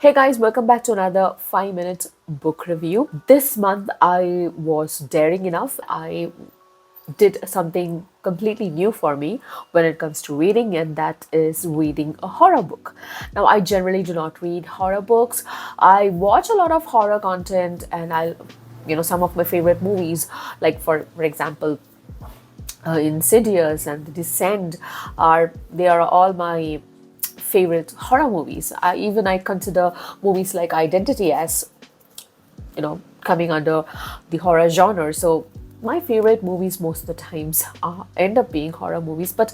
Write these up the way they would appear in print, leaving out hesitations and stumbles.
Hey guys, welcome back to another 5 minute book review. This month I was daring enough. I did something completely new for me when it comes to reading, and that is reading a horror book. Now, I generally do not read horror books. I watch a lot of horror content, and some of my favorite movies, like for example, Insidious and The Descent, are all my favorite horror movies. I consider movies like Identity as coming under the horror genre. So my favorite movies most of the times end up being horror movies. But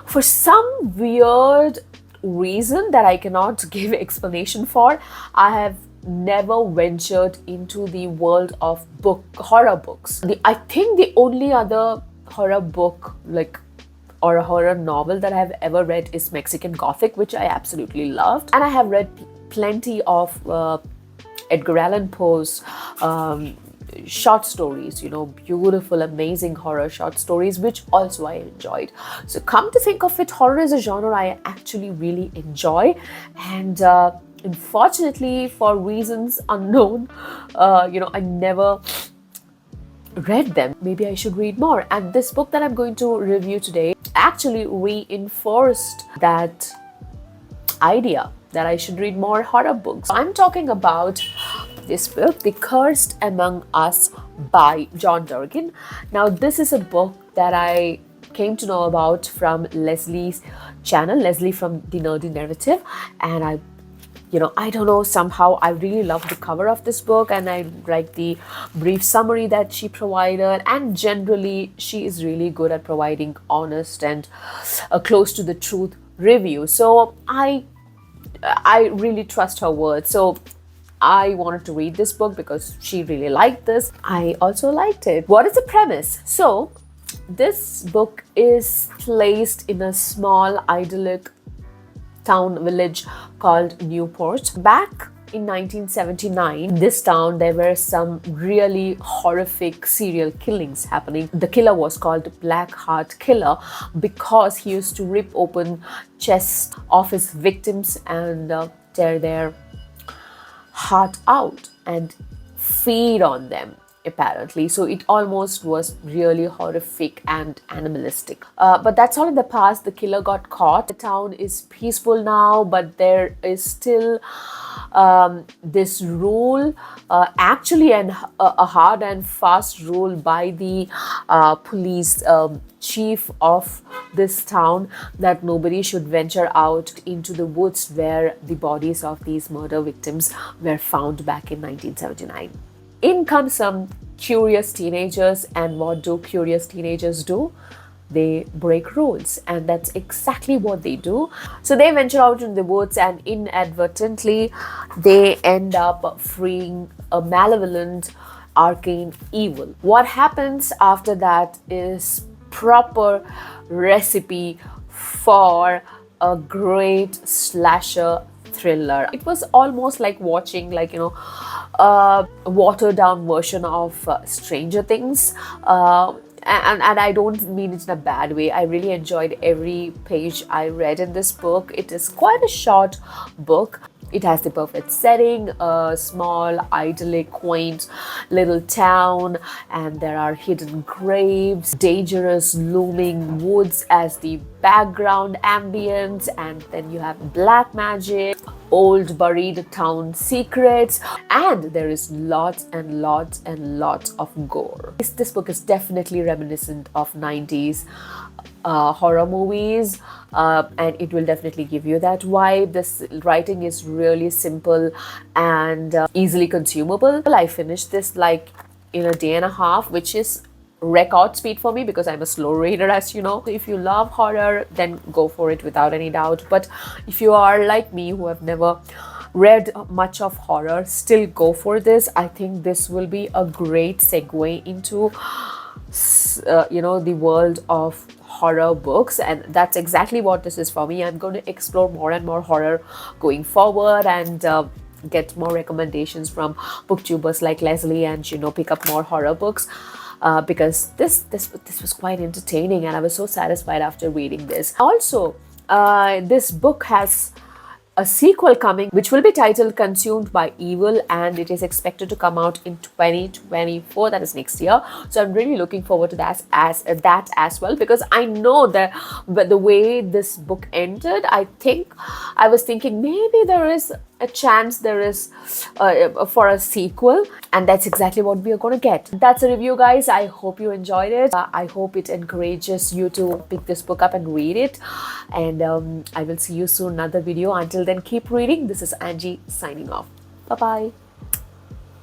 for some weird reason that I cannot give explanation for, I have never ventured into the world of horror books. I think the only other horror book or a horror novel that I have ever read is Mexican Gothic, which I absolutely loved. And I have read plenty of Edgar Allan Poe's short stories, beautiful, amazing horror short stories, which also I enjoyed. So come to think of it, horror is a genre I actually really enjoy. And unfortunately, for reasons unknown, I never read them. Maybe I should read more. And this book that I'm going to review today actually reinforced that idea that I should read more horror books. I'm talking about this book, The Cursed Among Us by John Durgan. Now, this is a book that I came to know about from Leslie's channel, Leslie from The Nerdy Narrative, and I don't know, somehow I really love the cover of this book, and I like the brief summary that she provided, and generally she is really good at providing honest and close to the truth review. So I really trust her word. So I wanted to read this book because she really liked this. I also liked it. What is the premise? So this book is placed in a small idyllic town village called Newport. Back in 1979, this town, there were some really horrific serial killings happening. The killer was called Black Heart Killer because he used to rip open chests of his victims and tear their heart out and feed on them, apparently. So it almost was really horrific and animalistic. But that's all in the past. The killer got caught. The town is peaceful now, but there is still this rule, actually a hard and fast rule by the police chief of this town, that nobody should venture out into the woods where the bodies of these murder victims were found back in 1979. In come some curious teenagers, and what do curious teenagers do? They break rules, and that's exactly what they do. So they venture out in the woods, and inadvertently they end up freeing a malevolent arcane evil. What happens after that is proper recipe for a great slasher thriller. It was almost like watching a watered down version of Stranger Things. And I don't mean it in a bad way. I really enjoyed every page I read in this book. It is quite a short book. It has the perfect setting, a small, idyllic, quaint little town, and there are hidden graves, dangerous looming woods as the background ambience, and then you have black magic, old buried town secrets, and there is lots and lots and lots of gore. This book is definitely reminiscent of 90s horror movies, and it will definitely give you that vibe. This writing is really simple and easily consumable. I finished this in a day and a half, which is record speed for me because I'm a slow reader, as you know. If you love horror, then go for it without any doubt. But if you are like me, who have never read much of horror, still go for this. I think this will be a great segue into the world of horror books, and that's exactly what this is for me. I'm going to explore more and more horror going forward, and get more recommendations from booktubers like Leslie, and pick up more horror books. Because this was quite entertaining, and I was so satisfied after reading this. Also, this book has a sequel coming which will be titled Consumed by Evil, and it is expected to come out in 2024, that is next year. So I'm really looking forward to that as well, because I know that the way this book ended, I was thinking maybe there is a chance there is for a sequel, and that's exactly what we are going to get. That's a review, guys. I hope you enjoyed it. I hope it encourages you to pick this book up and read it, and I will see you soon, another video. Until then, keep reading. This is Angie signing off. Bye bye.